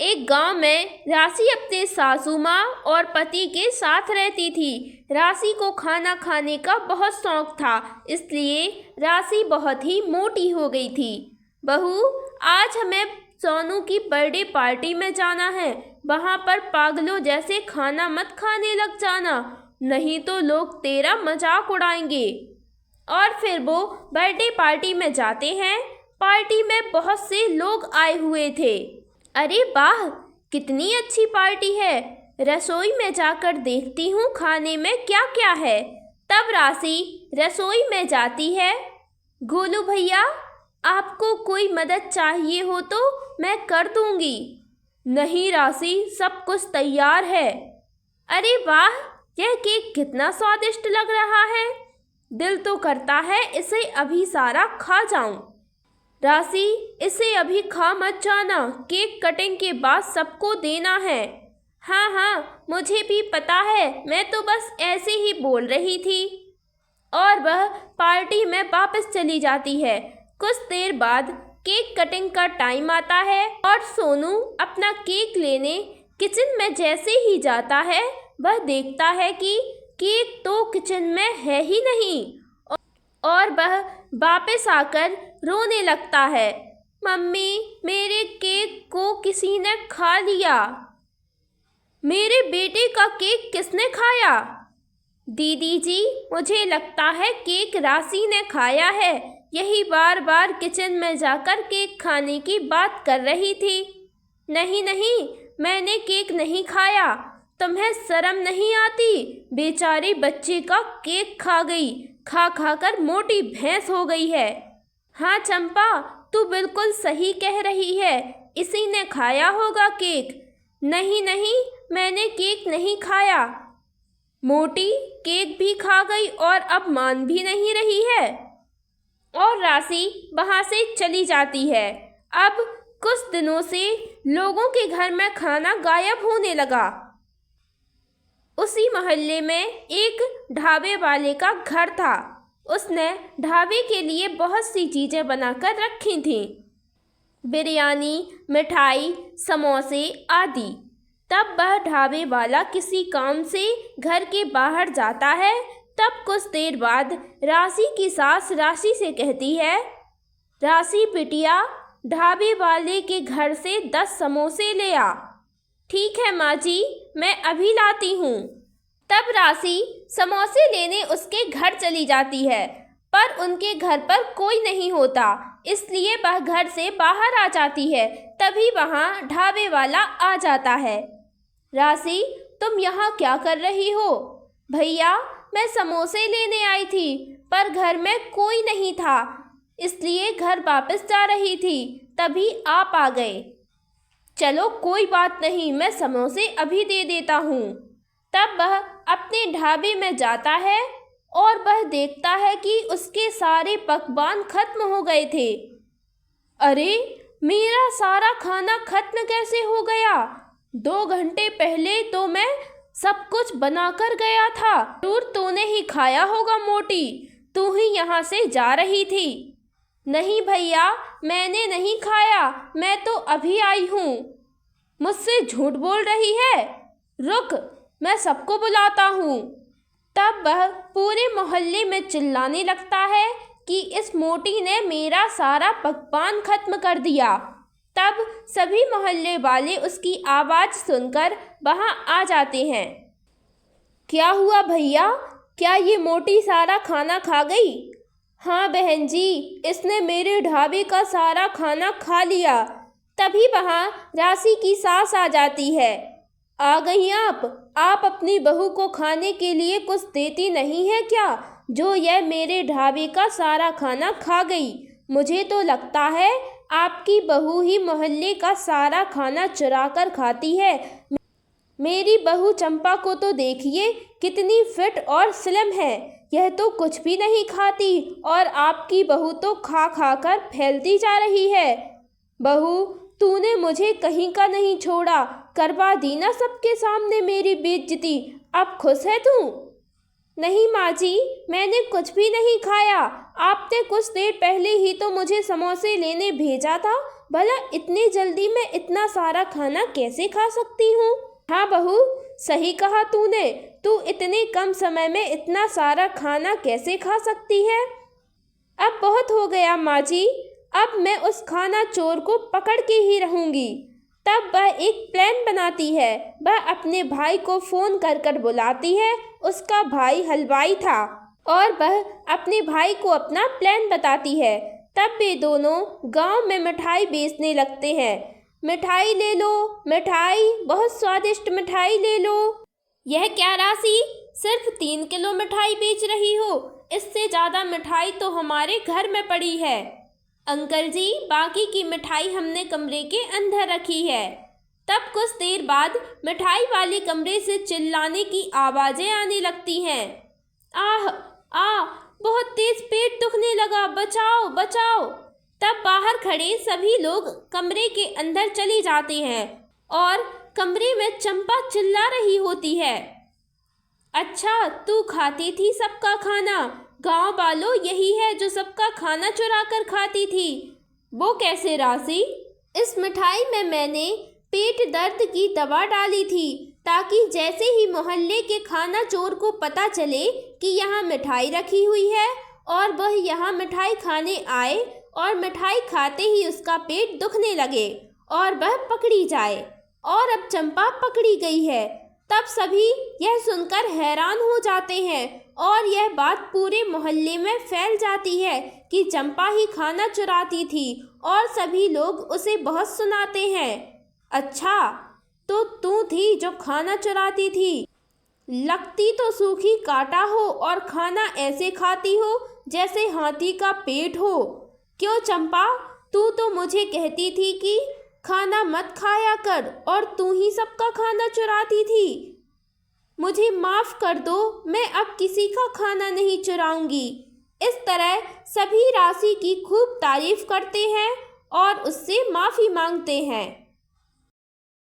एक गांव में राशि अपने सासू माँ और पति के साथ रहती थी। राशि को खाना खाने का बहुत शौक था, इसलिए राशि बहुत ही मोटी हो गई थी। बहू, आज हमें सोनू की बर्थडे पार्टी में जाना है। वहाँ पर पागलों जैसे खाना मत खाने लग जाना, नहीं तो लोग तेरा मजाक उड़ाएंगे। और फिर वो बर्थडे पार्टी में जाते हैं। पार्टी में बहुत से लोग आए हुए थे। अरे वाह, कितनी अच्छी पार्टी है। रसोई में जाकर देखती हूँ खाने में क्या क्या है। तब राशि रसोई में जाती है। गोलू भैया, आपको कोई मदद चाहिए हो तो मैं कर दूंगी। नहीं राशि, सब कुछ तैयार है। अरे वाह, यह केक कितना स्वादिष्ट लग रहा है। दिल तो करता है इसे अभी सारा खा जाऊं। राशि, इसे अभी खा मत जाना, केक कटिंग के बाद सबको देना है। हाँ हाँ, मुझे भी पता है, मैं तो बस ऐसे ही बोल रही थी। और वह पार्टी में वापस चली जाती है। कुछ देर बाद केक कटिंग का टाइम आता है और सोनू अपना केक लेने किचन में जैसे ही जाता है, वह देखता है कि केक तो किचन में है ही नहीं। और वह वापस आकर रोने लगता है। मम्मी, मेरे केक को किसी ने खा लिया। मेरे बेटे का केक किसने खाया? दीदी जी, मुझे लगता है केक राशि ने खाया है। यही बार बार किचन में जाकर केक खाने की बात कर रही थी। नहीं नहीं, मैंने केक नहीं खाया। तुम्हें शर्म नहीं आती? बेचारे बच्चे का केक खा गई, खा खा कर मोटी भैंस हो गई है। हाँ चंपा, तू बिल्कुल सही कह रही है, इसी ने खाया होगा केक। नहीं नहीं, मैंने केक नहीं खाया। मोटी केक भी खा गई और अब मान भी नहीं रही है। और राशि वहाँ से चली जाती है। अब कुछ दिनों से लोगों के घर में खाना गायब होने लगा। उसी मोहल्ले में एक ढाबे वाले का घर था। उसने ढाबे के लिए बहुत सी चीज़ें बनाकर रखी थीं, बिरयानी, मिठाई, समोसे आदि। तब वह ढाबे वाला किसी काम से घर के बाहर जाता है। तब कुछ देर बाद राशि की सास राशि से कहती है, राशि बिटिया, ढाबे वाले के घर से 10 समोसे ले आ। ठीक है माँ जी, मैं अभी लाती हूँ। तब राशि समोसे लेने उसके घर चली जाती है, पर उनके घर पर कोई नहीं होता, इसलिए वह घर से बाहर आ जाती है। तभी वहाँ ढाबे वाला आ जाता है। राशि, तुम यहाँ क्या कर रही हो? भैया, मैं समोसे लेने आई थी, पर घर में कोई नहीं था, इसलिए घर वापस जा रही थी, तभी आप आ गए। चलो कोई बात नहीं, मैं समोसे अभी दे देता हूँ। तब वह अपने ढाबे में जाता है और वह देखता है कि उसके सारे पकवान खत्म हो गए थे। अरे, मेरा सारा खाना खत्म कैसे हो गया? 2 घंटे पहले तो मैं सब कुछ बनाकर गया था। जरूर तूने ही खाया होगा मोटी, तू ही यहाँ से जा रही थी। नहीं भैया, मैंने नहीं खाया, मैं तो अभी आई हूँ। मुझसे झूठ बोल रही है? रुक, मैं सबको बुलाता हूँ। तब वह पूरे मोहल्ले में चिल्लाने लगता है कि इस मोटी ने मेरा सारा पकवान खत्म कर दिया। तब सभी मोहल्ले वाले उसकी आवाज़ सुनकर वहाँ आ जाते हैं। क्या हुआ भैया, क्या ये मोटी सारा खाना खा गई? हाँ बहन जी, इसने मेरे ढाबे का सारा खाना खा लिया। तभी वहाँ राशि की सास आ जाती है। आ गई आप अपनी बहू को खाने के लिए कुछ देती नहीं है क्या, जो यह मेरे ढाबे का सारा खाना खा गई? मुझे तो लगता है आपकी बहू ही मोहल्ले का सारा खाना चुरा कर खाती है। मेरी बहू चंपा को तो देखिए, कितनी फिट और स्लिम है, यह तो कुछ भी नहीं खाती, और आपकी बहू तो खा खा कर फैलती जा रही है। बहू, तूने मुझे कहीं का नहीं छोड़ा, करवा दी ना सबके सामने मेरी बेइज्जती। अब खुश है तू? नहीं माँ जी, मैंने कुछ भी नहीं खाया। आपने कुछ देर पहले ही तो मुझे समोसे लेने भेजा था, भला इतनी जल्दी मैं इतना सारा खाना कैसे खा सकती हूँ? हाँ बहू, सही कहा तूने। तू इतने कम समय में इतना सारा खाना कैसे खा सकती है? अब बहुत हो गया माँ जी, अब मैं उस खाना चोर को पकड़ के ही रहूँगी। तब वह एक प्लान बनाती है। वह अपने भाई को फ़ोन कर कर बुलाती है। उसका भाई हलवाई था और वह अपने भाई को अपना प्लान बताती है। तब वे दोनों गांव में मिठाई बेचने लगते हैं। मिठाई ले लो, मिठाई, बहुत स्वादिष्ट मिठाई ले लो। यह क्या राशि, सिर्फ 3 किलो मिठाई बेच रही हो? इससे ज़्यादा मिठाई तो हमारे घर में पड़ी है। अंकल जी, बाकी की मिठाई हमने कमरे के अंदर रखी है। तब कुछ देर बाद मिठाई वाले कमरे से चिल्लाने की आवाज़ें आने लगती हैं। आह आह, बहुत तेज पेट दुखने लगा, बचाओ बचाओ। तब बाहर खड़े सभी लोग कमरे के अंदर चले जाते हैं और कमरे में चंपा चिल्ला रही होती है। अच्छा, तू खाती थी सबका खाना? गांव वालों, यही है जो सबका खाना चुरा कर खाती थी। वो कैसे राशि? इस मिठाई में मैंने पेट दर्द की दवा डाली थी, ताकि जैसे ही मोहल्ले के खाना चोर को पता चले कि यहाँ मिठाई रखी हुई है और वह यहाँ मिठाई खाने आए और मिठाई खाते ही उसका पेट दुखने लगे और वह पकड़ी जाए। और अब चंपा पकड़ी गई है। तब सभी यह सुनकर हैरान हो जाते हैं और यह बात पूरे मोहल्ले में फैल जाती है कि चंपा ही खाना चुराती थी और सभी लोग उसे बहुत सुनाते हैं। अच्छा, तो तू थी जो खाना चुराती थी? लगती तो सूखी काटा हो और खाना ऐसे खाती हो जैसे हाथी का पेट हो। क्यों चंपा, तू तो मुझे कहती थी कि खाना मत खाया कर और तू ही सबका खाना चुराती थी। मुझे माफ़ कर दो, मैं अब किसी का खाना नहीं चुराऊंगी। इस तरह सभी राशि की खूब तारीफ करते हैं और उससे माफ़ी मांगते हैं।